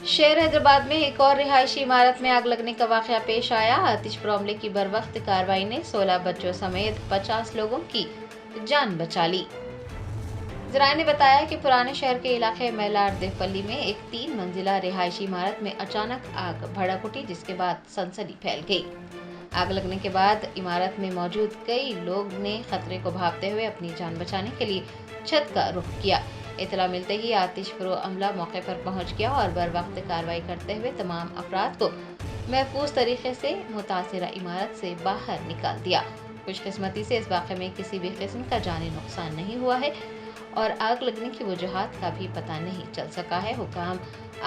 شہر حیدرآباد میں ایک اور رہائشی عمارت میں آگ لگنے کا واقعہ پیش آیا۔ آتش پر عملے کی بروقت کارروائی نے 16 بچوں سمیت 50 لوگوں کی جان بچا لی۔ ذرائع نے بتایا کہ پرانے شہر کے علاقے میلار دیوپلی میں ایک 3 منزلہ رہائشی عمارت میں اچانک آگ بھڑک اٹھی، جس کے بعد سنسنی پھیل گئی۔ آگ لگنے کے بعد عمارت میں موجود کئی لوگ نے خطرے کو بھانپتے ہوئے اپنی جان بچانے کے لیے چھت کا رخ کیا۔ اطلاع ملتے ہی آتش فروز عملہ موقع پر پہنچ گیا اور بروقت کارروائی کرتے ہوئے تمام افراد کو محفوظ طریقے سے متاثرہ عمارت سے باہر نکال دیا۔ خوش قسمتی سے اس واقعے میں کسی بھی قسم کا جانی نقصان نہیں ہوا ہے اور آگ لگنے کی وجوہات کا بھی پتہ نہیں چل سکا ہے۔ حکام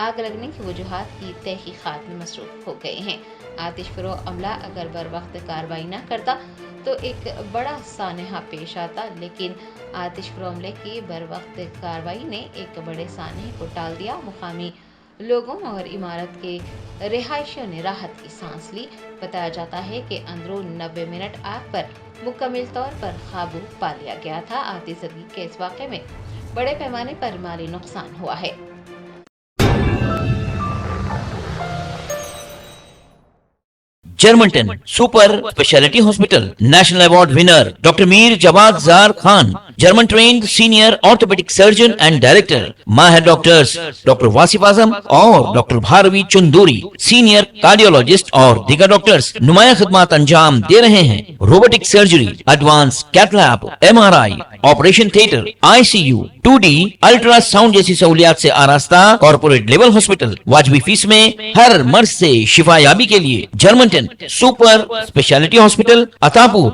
آگ لگنے کی وجوہات کی تحقیقات میں مصروف ہو گئے ہیں۔ آتش فروز عملہ اگر بروقت کارروائی نہ کرتا تو ایک بڑا سانحہ پیش آتا، لیکن آتش پر عملے کی بروقت کارروائی نے ایک بڑے سانحے کو ٹال دیا۔ مقامی لوگوں اور عمارت کے رہائشیوں نے راحت کی سانس لی۔ بتایا جاتا ہے کہ اندرون 90 منٹ آگ پر مکمل طور پر قابو پا لیا گیا تھا۔ آتش زدگی کے اس واقعے میں بڑے پیمانے پر مالی نقصان ہوا ہے۔ جرمنٹن super speciality hospital national award winner doctor Mir Jawad Zar Khan, German trained senior orthopaedic surgeon and director, ماہر ڈاکٹرز ڈاکٹر واصف اعظم اور doctor Bharavi Chanduri, senior cardiologist اور دیگر ڈاکٹرز نمایاں خدمات انجام دے رہے ہیں۔ Robotic surgery, advance cath lab, MRI، operation theatre, ICU، 2D ultrasound جیسی سہولیات سے آراستہ کارپوریٹ لیول ہاسپٹل، واجبی فیس میں ہر مرض سے شفا یابی کے لیے جرمنٹن سپر اسپیشلٹی ہاسپٹل، عطا پور۔